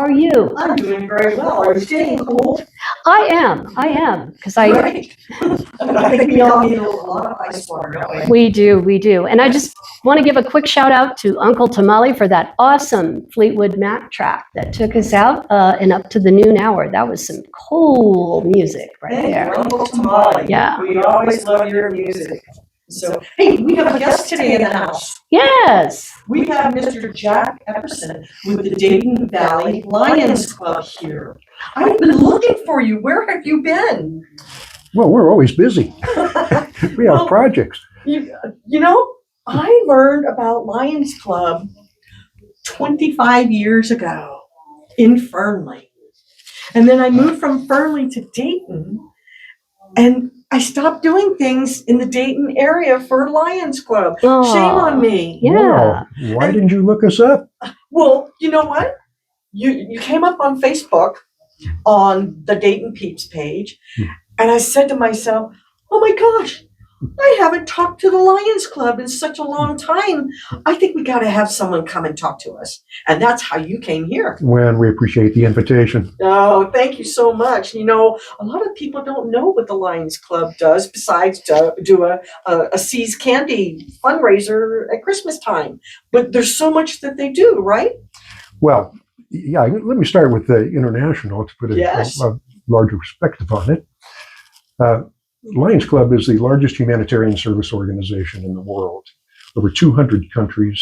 are you? I'm doing very well. Are you staying cool? I am, because Right. I think we all need a lot of ice water, don't we? we do. And I just want to give a quick shout out to Uncle Tamale for that awesome Fleetwood Mac track that took us out and up to the noon hour. That was some cool music right Thank there. you, Uncle Tamale. Yeah. We always love your music. So, hey, we have a guest today in the house. Yes. We have Mr. Jack Epperson with the Dayton Valley Lions Club here. I've been looking for you. Where have you been? Well, we're always busy. We have projects. You know, I learned about Lions Club 25 years ago in Fernley. And then I moved from Fernley to Dayton, and I stopped doing things in the Dayton area for Lions Club. Aw, Shame on me. Yeah. Wow. Why didn't you look us up? Well, you know what? You came up on Facebook on the Dayton Peeps page, and I said to myself, oh my gosh, I haven't talked to the Lions Club in such a long time. I think we got to have someone come and talk to us. And that's how you came here. Well, we appreciate the invitation. Oh, thank you so much. You know, a lot of people don't know what the Lions Club does besides to do a See's Candy fundraiser at Christmas time. But there's so much that they do, right? Well, yeah, let me start with the international to put a larger perspective on it. Lions Club is the largest humanitarian service organization in the world. Over 200 countries,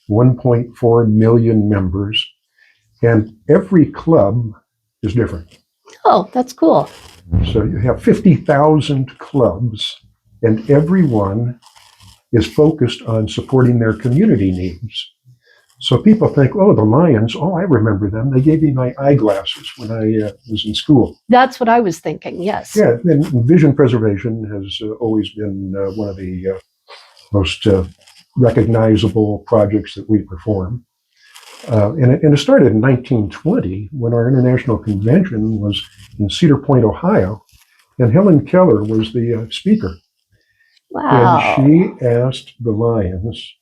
1.4 million members, and every club is different. Oh, that's cool. So you have 50,000 clubs, and everyone is focused on supporting their community needs. So people think, oh, the Lions, oh, I remember them. They gave me my eyeglasses when I was in school. That's what I was thinking, yes. Yeah, and vision preservation has always been one of the most recognizable projects that we perform. And it started in 1920 when our international convention was in Cedar Point, Ohio, and Helen Keller was the speaker. Wow. And she asked the Lions,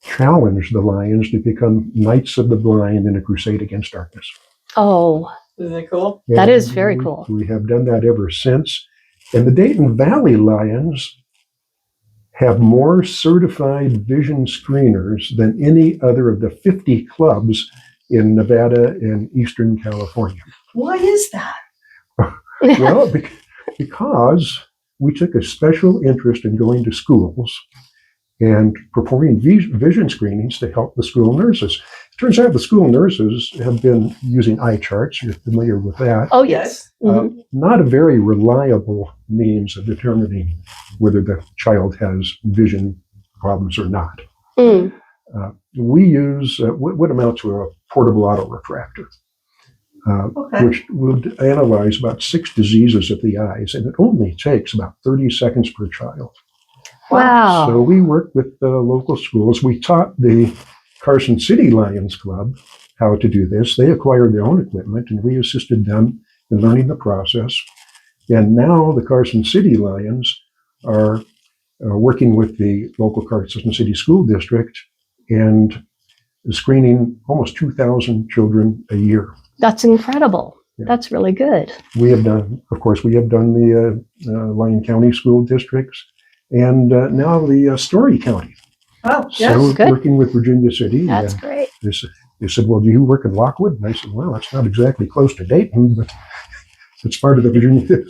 challenged the Lions to become Knights of the Blind in a crusade against darkness. Oh, Isn't that cool? that is very cool. We have done that ever since. And the Dayton Valley Lions have more certified vision screeners than any other of the 50 clubs in Nevada and Eastern California. Why is that? Well, because we took a special interest in going to schools and performing vision screenings to help the school nurses. It turns out the school nurses have been using eye charts. You're familiar with that. Oh, yes. Mm-hmm. Not a very reliable means of determining whether the child has vision problems or not. Mm. We use what amounts to a portable autorefractor, which will analyze about 6 diseases of the eyes, and it only takes about 30 seconds per child. Wow. So we worked with the local schools. We taught the Carson City Lions Club how to do this. They acquired their own equipment, and we assisted them in learning the process. And now the Carson City Lions are working with the local Carson City School District and screening almost 2,000 children a year. That's incredible. Yeah. That's really good. We have done the Lyon County School Districts, and now the Story County. Oh, yes, so good. Working with Virginia City. That's great. They said, well, do you work in Lockwood? And I said, well, it's not exactly close to Dayton, but it's part of the Virginia County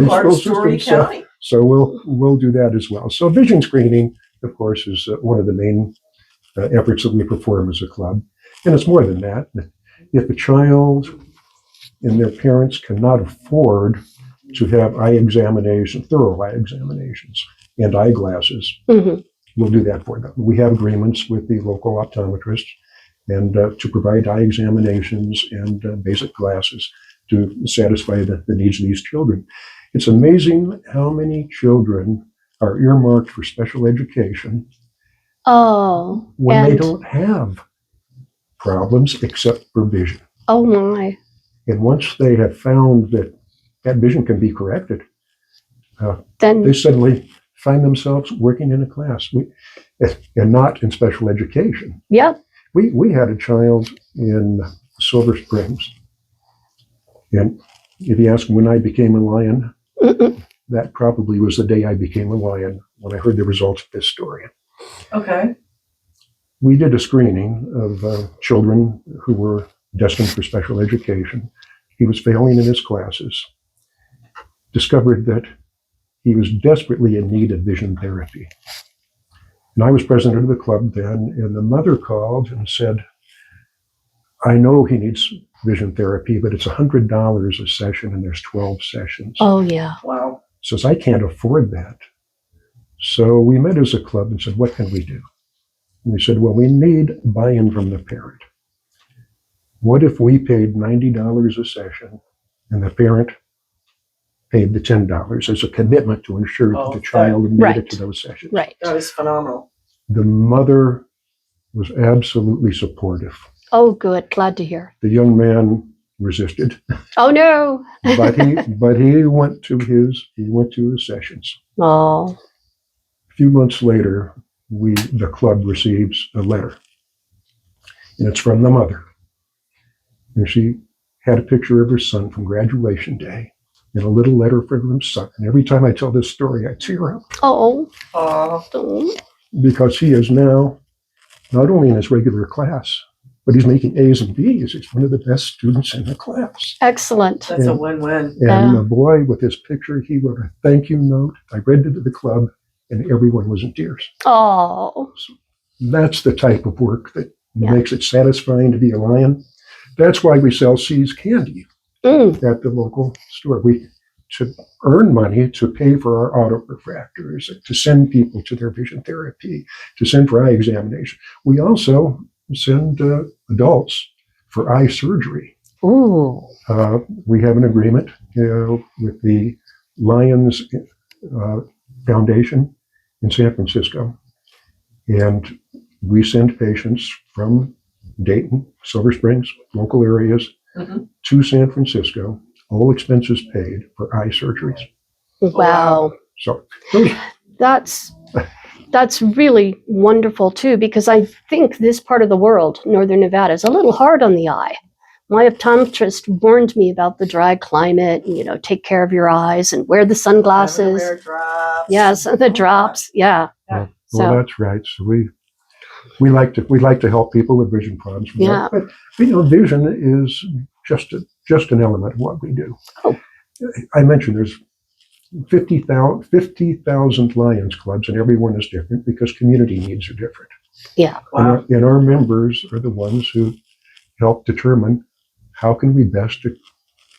School System. So we'll do that as well. So vision screening, of course, is one of the main efforts that we perform as a club. And it's more than that. If a child and their parents cannot afford to have thorough eye examinations, and eyeglasses, we'll do that for them. We have agreements with the local optometrists and to provide eye examinations and basic glasses to satisfy the needs of these children. It's amazing how many children are earmarked for special education when they don't have problems except for vision. Oh my. And once they have found that vision can be corrected, then they suddenly find themselves working in a class and not in special education. Yep. We had a child in Silver Springs. And if you ask when I became a Lion, that probably was the day I became a Lion, when I heard the results of this story. Okay. We did a screening of children who were destined for special education. He was failing in his classes. Discovered that he was desperately in need of vision therapy. And I was president of the club then, and the mother called and said, I know he needs vision therapy, but it's $100 a session and there's 12 sessions. Oh, yeah. Wow. Says, I can't afford that. So we met as a club and said, what can we do? And we said, well, we need buy-in from the parent. What if we paid $90 a session and the parent paid the $10 as a commitment to ensure that the child made it to those sessions? Right. That is phenomenal. The mother was absolutely supportive. Oh, good. Glad to hear. The young man resisted, Oh, no. but he went to his sessions. Oh. A few months later, the club receives a letter, and it's from the mother. And she had a picture of her son from graduation day and a little letter from her son. And every time I tell this story, I tear up. Oh. Because he is now not only in his regular class, but he's making A's and B's. He's one of the best students in the class. Excellent. That's a win-win. And the boy with his picture, he wrote a thank you note. I read it to the club, and everyone was in tears. Oh. So that's the type of work that makes it satisfying to be a Lion. That's why we sell C's candy at the local store. To earn money to pay for our auto refractors, to send people to their vision therapy, to send for eye examination. We also send adults for eye surgery. Ooh. We have an agreement with the Lions Foundation in San Francisco, and we send patients from Dayton, Silver Springs, local areas, to San Francisco, all expenses paid for eye surgeries. Wow. So that's really wonderful too, because I think this part of the world, Northern Nevada, is a little hard on the eye. My optometrist warned me about the dry climate, and, take care of your eyes and wear the sunglasses. Wear drops. Yes, the drops. Yeah. well, So that's right. So we like to help people with vision problems. Yeah. But vision is just an element of what we do. Oh. I mentioned there's 50,000 Lions clubs, and everyone is different because community needs are different. yeah. Wow. And our members are the ones who help determine how can we best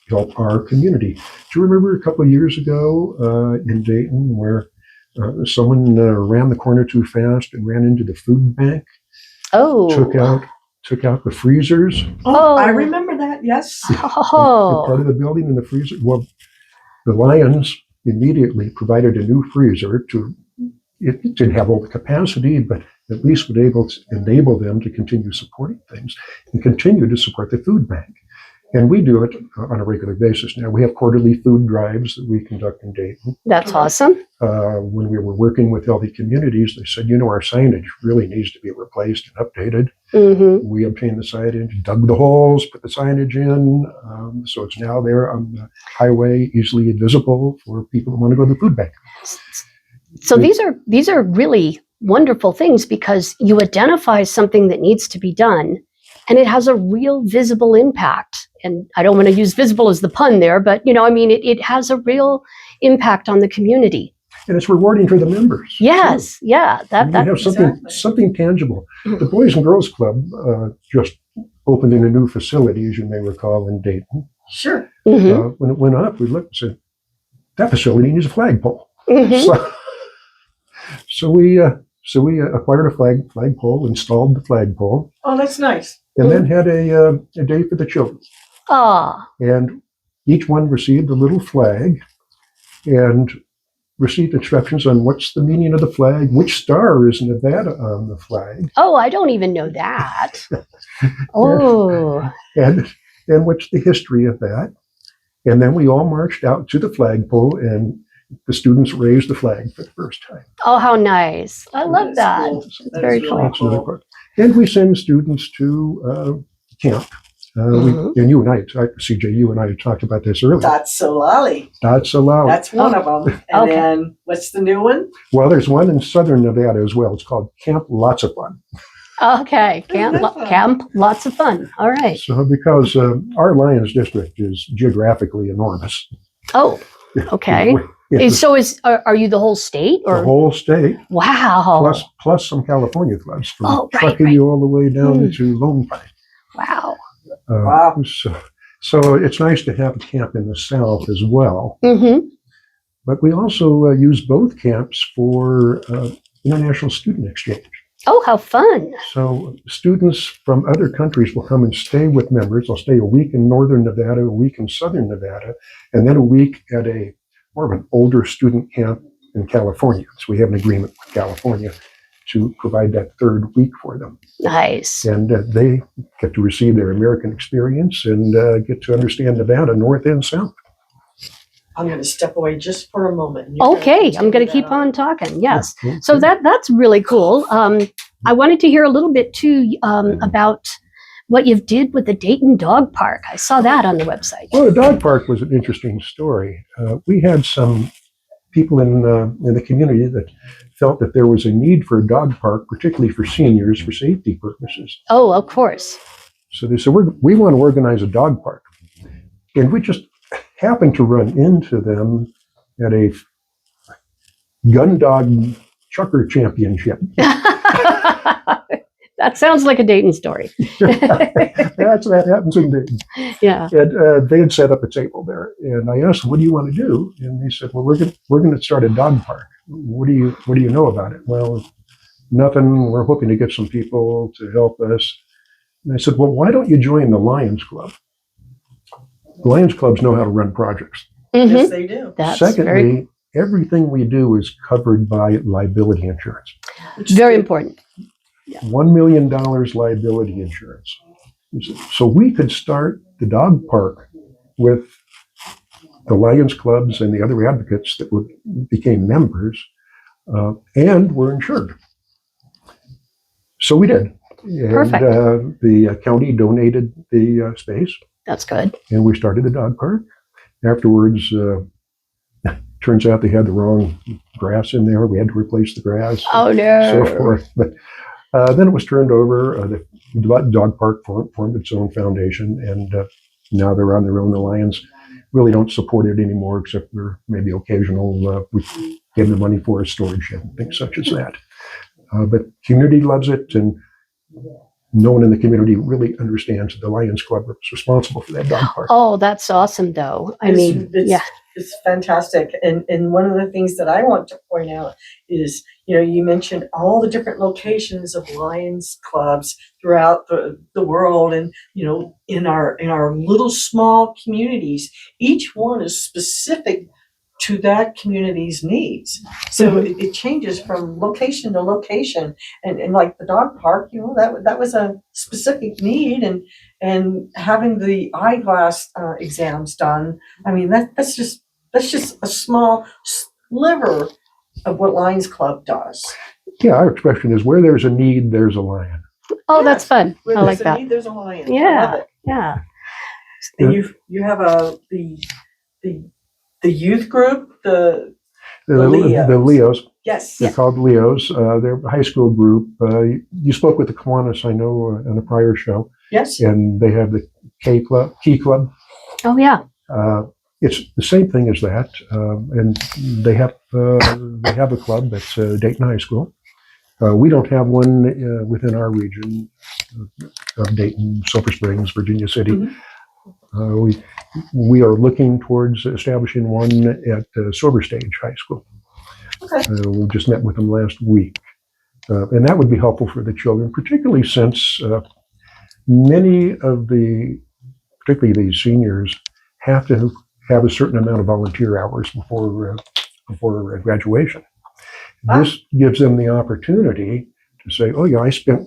help our community. Do you remember a couple of years ago in Dayton where someone ran the corner too fast and ran into the food bank? Oh. Took out the freezers. Oh, I remember that. Yes. Oh. Part of the building in the freezer. Well, the Lions immediately provided a new freezer it didn't have all the capacity, but at least would enable them to continue supporting things and continue to support the food bank. And we do it on a regular basis now. We have quarterly food drives that we conduct in Dayton. That's awesome. When we were working with Healthy Communities, they said, our signage really needs to be replaced and updated. Mm-hmm. We obtained the signage, dug the holes, put the signage in, so it's now there on the highway, easily visible for people who want to go to the food bank. So these are really wonderful things because you identify something that needs to be done, and it has a real visible impact. And I don't want to use visible as the pun there, but it has a real impact on the community. And it's rewarding for the members. Yes, too. yeah. We have something tangible. Mm-hmm. The Boys and Girls Club just opened in a new facility, as you may recall, in Dayton. Sure. Mm-hmm. When it went up, we looked and said, that facility needs a flagpole. Mm-hmm. So we acquired a flagpole, installed the flagpole, Oh, that's nice. and then had a day for the children. Ah. And each one received a little flag and received instructions on what's the meaning of the flag, which star is Nevada on the flag. Oh, I don't even know that. Oh. And what's the history of that. And then we all marched out to the flagpole, and the students raised the flag for the first time. Oh, how nice. I love that. Cool. It's very really cool. That's another part. And we send students to camp. And you and I, CJ, you and I had talked about this earlier. Datsalali. That's allowed. That's one of them. And Okay. then what's the new one? Well, there's one in southern Nevada as well. It's called Camp Lots of Fun. Okay, camp, lots of fun. All right. So because our Lions district is geographically enormous. Oh, okay. It's Are you the whole state or the whole state, wow? plus some California clubs from Oh, right, trucking right. you all the way down to Lone Pine. Wow. Wow. So it's nice to have a camp in the South as well. Mm-hmm. But we also use both camps for international student exchange. Oh, how fun. So students from other countries will come and stay with members. They'll stay a week in northern Nevada, a week in southern Nevada, and then a week at more of an older student camp in California. So we have an agreement with California to provide that third week for them. Nice. And they get to receive their American experience and get to understand Nevada, north and south. I'm going to step away just for a moment. Okay, I'm going to keep on talking. Yes. Okay. So that's really cool. I wanted to hear a little bit too about what you did with the Dayton Dog Park. I saw that on the website. Well, the dog park was an interesting story. We had some people in the community that felt that there was a need for a dog park, particularly for seniors, for safety purposes. Oh, of course. So they said, we want to organize a dog park. And we just happened to run into them at a gun dog chucker championship. That sounds like a Dayton story. That happens in Dayton. Yeah. And they had set up a table there, and I asked them, "What do you want to do?" And they said, "Well, we're going to start a dog park. What do you know about it?" "Well, nothing. We're hoping to get some people to help us." And I said, "Well, why don't you join the Lions Club? The Lions Clubs know how to run projects. Mm-hmm. Yes, they do. That's Secondly, everything we do is covered by liability insurance. very important. $1 million liability insurance. So we could start the dog park with the Lions Clubs and the other advocates that became members, and were insured. So we did. And Perfect. the county donated the space, That's good. and we started the dog park. Afterwards, turns out they had the wrong grass in there. We had to replace the grass. Oh, And no. so forth. But then it was turned over. The dog park formed its own foundation, and now they're on their own. The Lions really don't support it anymore, except for maybe occasional. We give them money for a storage shed and things such as that. But community loves it, and no one in the community really understands that the Lions Club is responsible for that dog park. Oh, that's awesome, though. I mean, yeah. It's fantastic. And one of the things that I want to point out is, you mentioned all the different locations of Lions clubs throughout the world, and, in our little small communities, each one is specific to that community's needs. So it changes from location to location. And like the dog park, that was a specific need, and having the eyeglass exams done. I mean, that's just a small sliver of what Lions Club does. Yeah, our expression is where there's a need, there's a lion. Oh, that's fun. Where I like there's a that. need, there's a lion. I Yeah. love it. Yeah. And you have the youth group, the Leos. The Leos. Yes. They're called Leos. They're a high school group. You spoke with the Kiwanis, I know, in a prior show, Yes. and they have the Key Club. Oh, yeah. It's the same thing as that, and they have a club at Dayton High School. We don't have one within our region of Dayton, Silver Springs, Virginia City. Mm-hmm. We are looking towards establishing one at Silver Stage High School. Okay. We just met with them last week, and that would be helpful for the children, particularly since many of particularly these seniors, have to have a certain amount of volunteer hours before graduation. This gives them the opportunity to say, "Oh yeah, I spent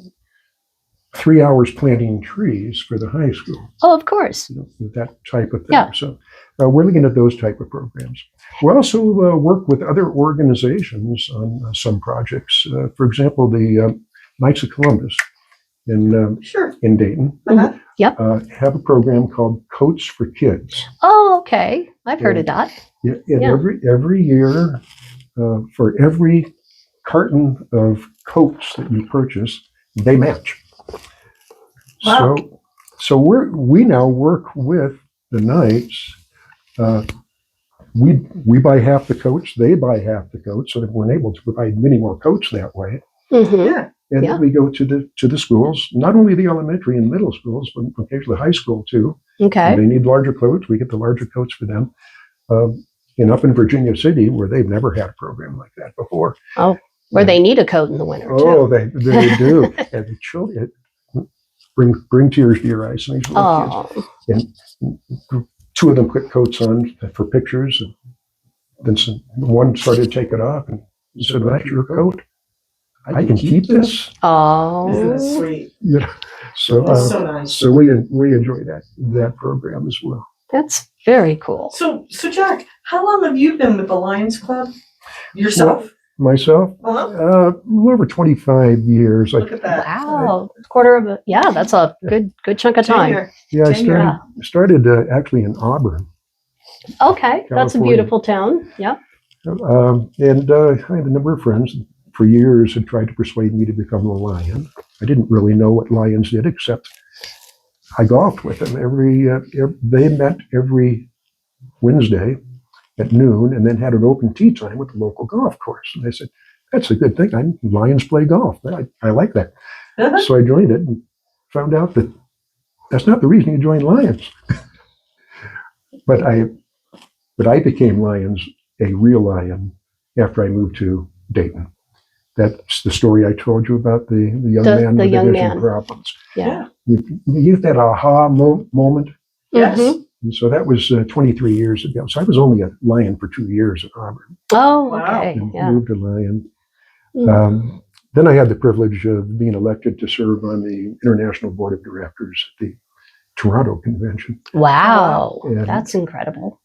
3 hours planting trees for the high school." Oh, of course. That type of thing. Yeah. So we're looking at those type of programs. We also work with other organizations on some projects. For example, the Knights of Columbus Sure. in Dayton Uh-huh. have a program called Coats for Kids. Oh, okay. I've heard of that. Yeah, and Yeah. every year, for every carton of coats that you purchase, they match. Wow. So we now work with the Knights. We buy half the coats, they buy half the coats, so that we're able to provide many more coats that way. Mm-hmm. Yeah. And Yeah. then we go to the schools, not only the elementary and middle schools, but occasionally high school too. Okay. They need larger coats. We get the larger coats for them. And up in Virginia City, where they've never had a program like that before. Oh, where they need a coat in the winter Oh, too. they do. And the children bring tears to your eyes. And these little kids. Oh, And two of them put coats on for pictures. And then one started to take it off and said, "That's your coat? I can keep this?" Isn't oh, that sweet? Yeah. So, That's so nice. so we enjoy that program as well. that's very cool. So Jack, how long have you been with the Lions Club yourself? Myself, Uh-huh. a little over 25 years. Look at that. Wow, quarter of a that's a good chunk of time. Tenure. I Tenure. started actually in Auburn. Okay, that's a California. beautiful town. Yeah. And I had a number of friends for years had tried to persuade me to become a Lion. I didn't really know what Lions did, except I golfed with them. They met every Wednesday at noon and then had an open tee time with the local golf course. And they said, "That's a good thing. Lions play golf. I like that." Uh-huh. So I joined it and found out that that's not the reason you join Lions. But I became a real Lion after I moved to Dayton. That's the story I told you about the young man the with young the vision man. problems. Yeah. You get that aha moment. Yes. Mhm. And so that was 23 years ago. So I was only a Lion for 2 years at Auburn. Oh, Wow. okay. And Yeah. moved to Lion. Mm. Then I had the privilege of being elected to serve on the International Board of Directors at the Toronto Convention. Wow, And- that's incredible.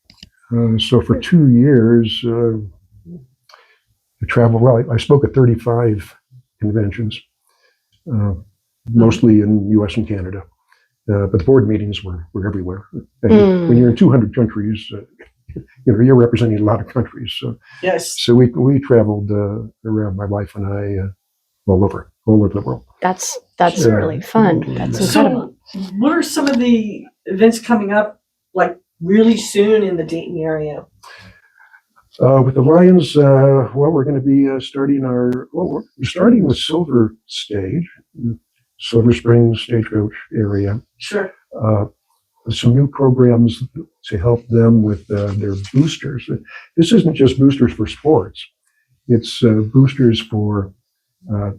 So for 2 years, I traveled. Well, I spoke at 35 conventions, mostly in U.S. and Canada. But the board meetings were everywhere. And when you're in 200 countries, you're representing a lot of countries. Yes. So we traveled around, my wife and I, all over the world. That's Yeah. really fun. That's incredible. So what are some of the events coming up, like really soon in the Dayton area? With the Lions, we're going to be we're starting with Silver Stage, Silver Springs Stagecoach area. Sure. Some new programs to help them with their boosters. This isn't just boosters for sports; it's boosters for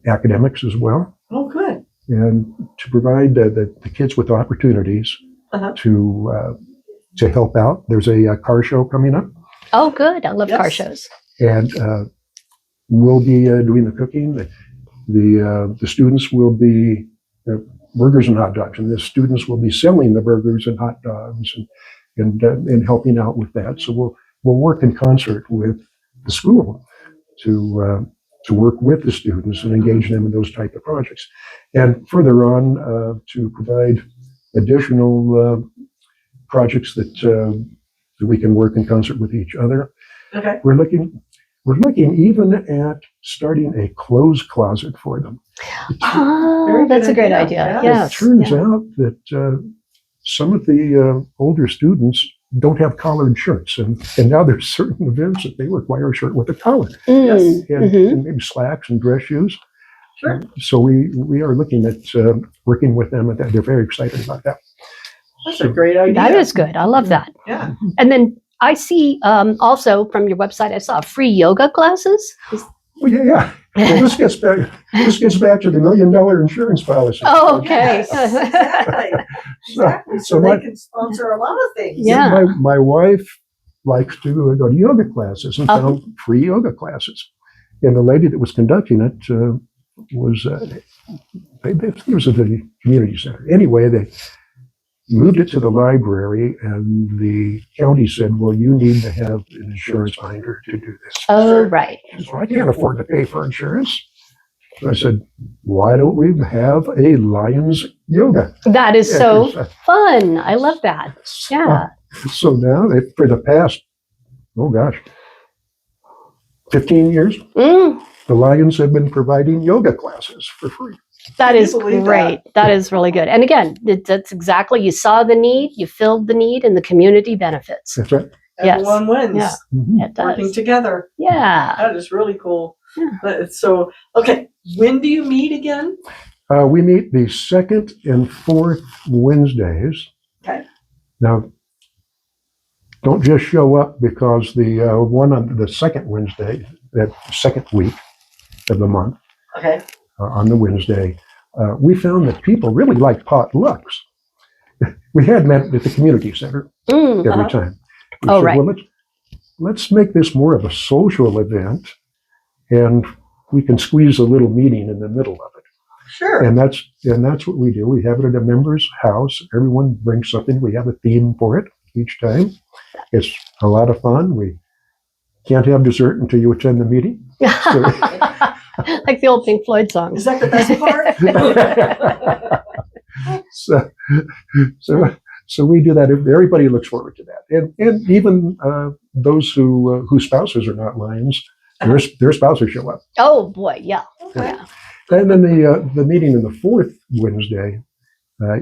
academics as well, Oh, good. and to provide the kids with opportunities Uh-huh. to help out. There's a car show coming up. Oh, good. I love car Yes. shows. And we'll be doing the cooking. The students will be burgers and hot dogs, and the students will be selling the burgers and hot dogs and helping out with that. So we'll work in concert with the school to work with the students and engage them in those type of projects. And further on, to provide additional projects that we can work in concert with each other. Okay. We're looking even at starting a clothes closet for them. Oh, Very that's good a great idea. idea. Yeah. Yes. It turns yeah. out that some of the older students don't have collared shirts, and now there's certain events that they require a shirt with a collar, Mm, and, mhm. and maybe slacks and dress shoes. Sure. So we are looking at working with them, and they're very excited about that. That's a great idea. That is good. I love that. Yeah. And then I see also from your website, I saw free yoga classes. Well, yeah. Well, this gets back to the $1 million insurance policy. Oh, okay. Exactly. Exactly. So so they can sponsor a lot of things. Yeah. My wife likes to go to yoga classes and found free yoga classes. And the lady that was conducting it was it was at the community center. Anyway, they moved it to the library, and the county said, "Well, you need to have an insurance binder to do this." Oh, right. So I can't afford to pay for insurance. I said, why don't we have a Lions yoga? That is so exercise? fun. I love that. Yeah. So now, for the past, 15 years, Mm, the Lions have been providing yoga classes for free. that Can you is believe great. That is really good. And again, that's exactly, you saw the need, you filled the need, and the community benefits. That's right. Yes. Everyone wins. Yeah. Mhm. It Working does. together. Yeah. That is really cool. Yeah. So, okay, when do you meet again? We meet the second and fourth Wednesdays. Okay. Now, don't just show up because the one on the second Wednesday, that second week of the month, Okay. on the Wednesday, we found that people really like potlucks. We had met at the community center Mm, every time. We Oh, said, right. well, let's make this more of a social event, and we can squeeze a little meeting in the middle of it. Sure. And that's what we do. We have it at a member's house. Everyone brings something. We have a theme for it each time. It's a lot of fun. We can't have dessert until you attend the meeting. Like the old Pink Floyd song. Is that the best part? So we do that. Everybody looks forward to that, and even those whose spouses are not Lions, their spouses show up. Oh boy, yeah. Okay. Yeah. And then the meeting on the fourth Wednesday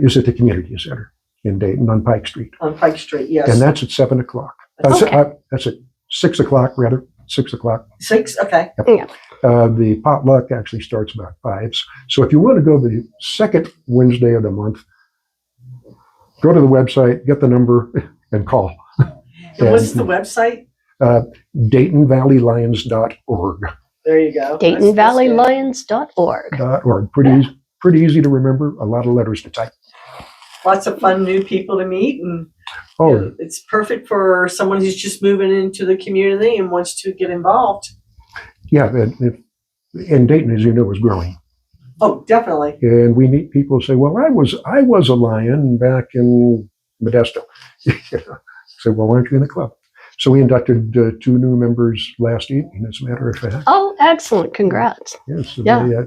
is at the community center in Dayton on Pike Street, On Pike Street, yes. and that's at 7:00. Okay. That's at 6:00 rather. 6:00. 6? Okay. The potluck actually starts about 5. So if you want to go the second Wednesday of the month, go to the website, get the number, and call. And what's the website? DaytonValleyLions.org. There you go. DaytonValleyLions.org. .org. Pretty easy to remember. A lot of letters to type. Lots of fun new people to meet, and Oh, it's perfect for someone who's just moving into the community and wants to get involved. yeah. And Dayton, as you know, is growing. Oh, definitely. And we meet people who say, well, I was a Lion back in Modesto. So, well, why aren't you in the club? So we inducted 2 new members last evening, as a matter of fact. Oh, excellent. Congrats. Yes, so Yeah.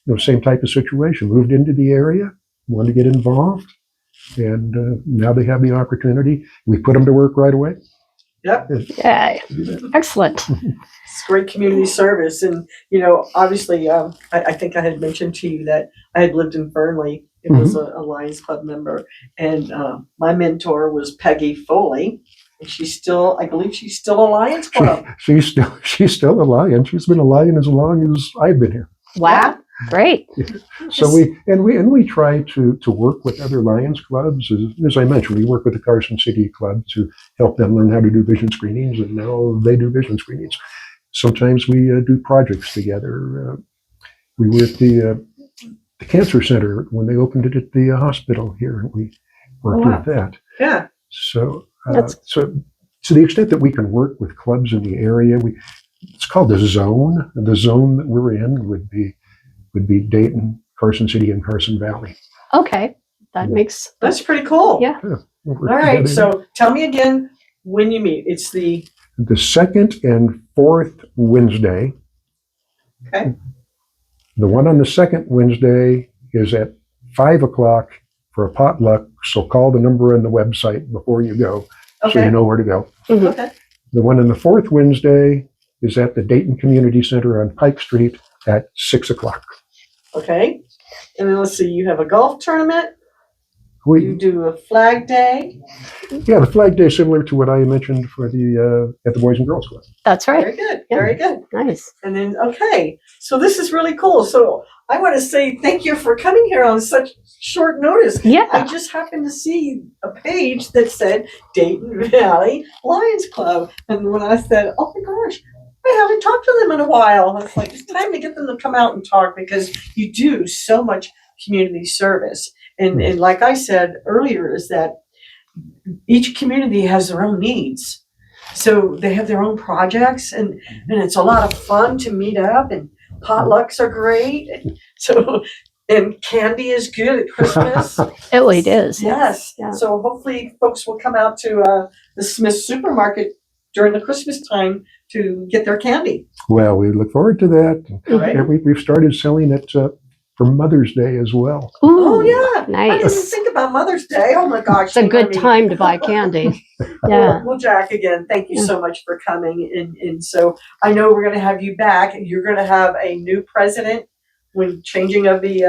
they, same type of situation. Moved into the area, wanted to get involved, and now they have the opportunity. We put them to work right away. Yep. Yeah. Excellent. It's great community service. And, obviously, I think I had mentioned to you that I had lived in Fernley. It was a Lions Club member. And my mentor was Peggy Foley. And I believe she's still a Lions Club. She's still a Lion. She's been a Lion as long as I've been here. Wow. Great. So we try to work with other Lions clubs. As I mentioned, we work with the Carson City Club to help them learn how to do vision screenings, and now they do vision screenings. Sometimes we do projects together. We were at the cancer center when they opened it at the hospital here, and we worked with that. Yeah. So to the extent that we can work with clubs in the area, it's called the zone. And the zone that we're in would be Dayton, Carson City, and Carson Valley. Okay. That makes. That's pretty cool. Yeah. We'll work All right. together. So tell me again when you meet. It's the second and fourth Wednesday. Okay. The one on the second Wednesday is at 5:00 for a potluck. So call the number on the website before you go, so okay. you know where to go. Mhm. Okay. The one on the fourth Wednesday is at the Dayton Community Center on Pike Street at 6:00. Okay. And then let's see. You have a golf tournament. You We do a flag day. the flag day is similar to what I mentioned for the at the Boys and Girls Club. That's Very right. good. Yeah. Very good. Nice. And then, okay, so this is really cool. So I want to say thank you for coming here on such short notice. I Yeah. just happened to see a page that said Dayton Valley Lions Club. And when I said, oh my gosh, I haven't talked to them in a while, I was like, it's time to get them to come out and talk, because you do so much community service. And like I said earlier, is that each community has their own needs. So they have their own projects, and it's a lot of fun to meet up, and potlucks are great. And candy is good at Christmas. Oh, it is. Yes. Yeah. So hopefully folks will come out to the Smith Supermarket during the Christmas time to get their candy. Well, we look forward to that. Right? And we've started selling it for Mother's Day as well. Oh yeah, I didn't Nice. think about Mother's Day. Oh my gosh, It's a good Amy. time to buy candy. Yeah. Well, Jack, again, thank you Yeah. so much for coming. And so I know we're going to have you back. You're going to have a new president when changing of the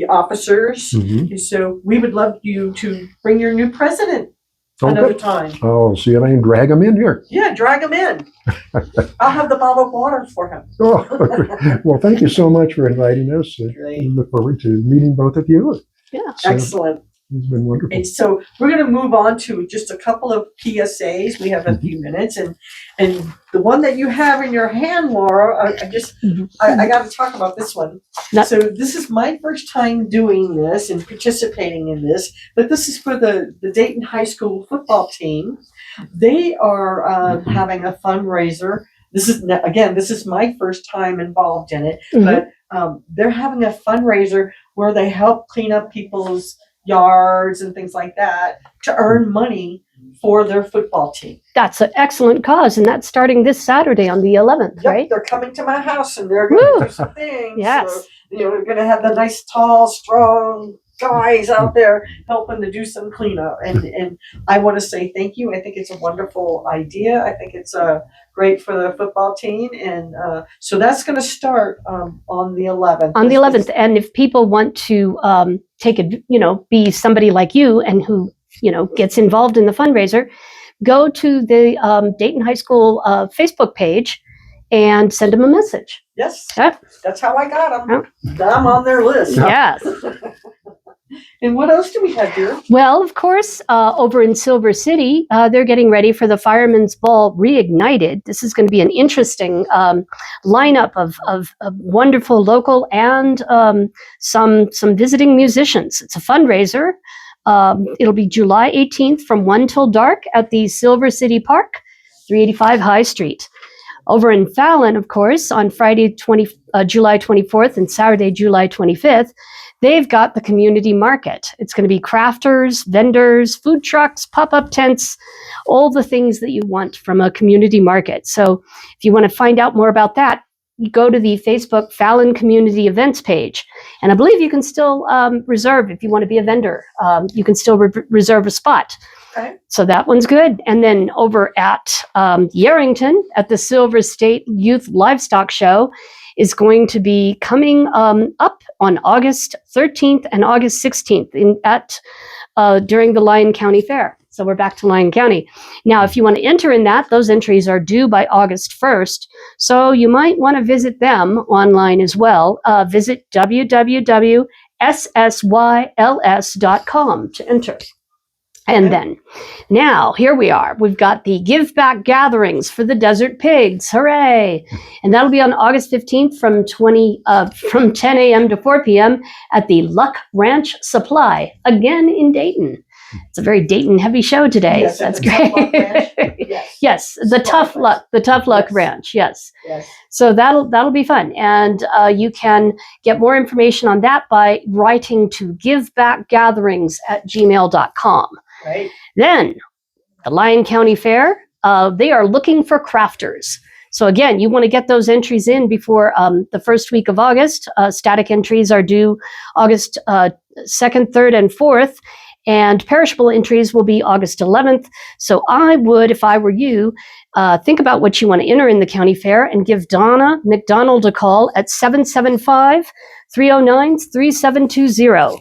officers. Mm-hmm. So we would love you to bring your new president another time. Oh, see if I can drag them in here. Yeah, drag him in. I'll have the bottle of water for him. Oh, well, thank you so much for inviting us. Great. We look forward to meeting both of you. Yeah. So Excellent. it's been wonderful. And so we're going to move on to just a couple of PSAs. We have a few minutes, and the one that you have in your hand, Laura, I got to talk about this one. So this is my first time doing this and participating in this, but this is for the Dayton High School football team. They are having a fundraiser. This is my first time involved in it, but they're having a fundraiser where they help clean up people's yards and things like that to earn money for their football team. That's an excellent cause, and that's starting this Saturday on the 11th, Yep, right? they're coming to my house and they're going to do some things. Yes. So, we're going to have the nice, tall, strong guys out there helping to do some cleanup. And I want to say thank you. I think it's a wonderful idea. I think it's great for the football team. And so that's going to start on the 11th. On the 11th, and if people want to be somebody like you and who, gets involved in the fundraiser, go to the Dayton High School Facebook page and send them a message. Yes, Yeah. That's how I got them. I'm on their list. Yes. And what else do we have here? Well, of course, over in Silver City, they're getting ready for the Fireman's Ball Reignited. This is going to be an interesting lineup of wonderful local and some visiting musicians. It's a fundraiser. It'll be July 18th from 1 till dark at the Silver City Park, 385 High Street. Over in Fallon, of course, on Friday, July 24th and Saturday, July 25th, they've got the community market. It's going to be crafters, vendors, food trucks, pop-up tents, all the things that you want from a community market. So if you want to find out more about that, you go to the Facebook Fallon Community Events page. And I believe you can still reserve if you want to be a vendor. You can still reserve a spot. Okay. So that one's good. And then over at Yarrington at the Silver State Youth Livestock Show is going to be coming up on August 13th and August 16th during the Lyon County Fair. So we're back to Lyon County. Now, if you want to enter in that, those entries are due by August 1st. So you might want to visit them online as well. Visit www.ssyls.com to enter. And then, now, here we are. We've got the Give Back gatherings for the Desert Pigs. Hooray! And that'll be on August 15th from 10 a.m. to 4 p.m. at the Luck Ranch Supply, again in Dayton. It's a very Dayton-heavy show today. Yes, That's the Tough Luck Ranch. great. Yes. Yes, the Tough Luck Yes. Ranch, yes. Yes. So that'll be fun. And you can get more information on that by writing to givebackgatherings@gmail.com. Right. Then, the Lyon County Fair, they are looking for crafters. So again, you want to get those entries in before the first week of August. Static entries are due August 2nd, 3rd, and 4th. And perishable entries will be August 11th. So I would, if I were you, think about what you want to enter in the county fair and give Donna McDonald a call at 775-309-3720.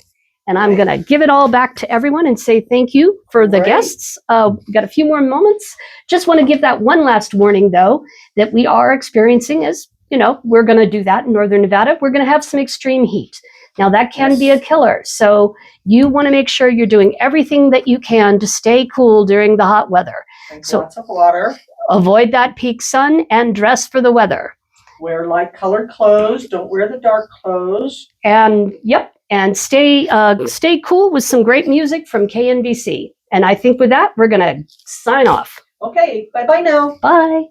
And I'm going to give it all back to everyone and say thank you for the Great. guests. We've got a few more moments. Just want to give that one last warning, though, that we are experiencing as, we're going to do that in Northern Nevada. We're going to have some extreme heat. Now, that can be a killer. So you want to make sure you're doing everything that you can to stay cool during the hot weather. Drink So- lots of water. Avoid that peak sun and dress for the weather. Wear light colored clothes. Don't wear the dark clothes. And stay cool with some great music from KNBC. And I think with that, we're going to sign off. Okay. Bye-bye now. Bye.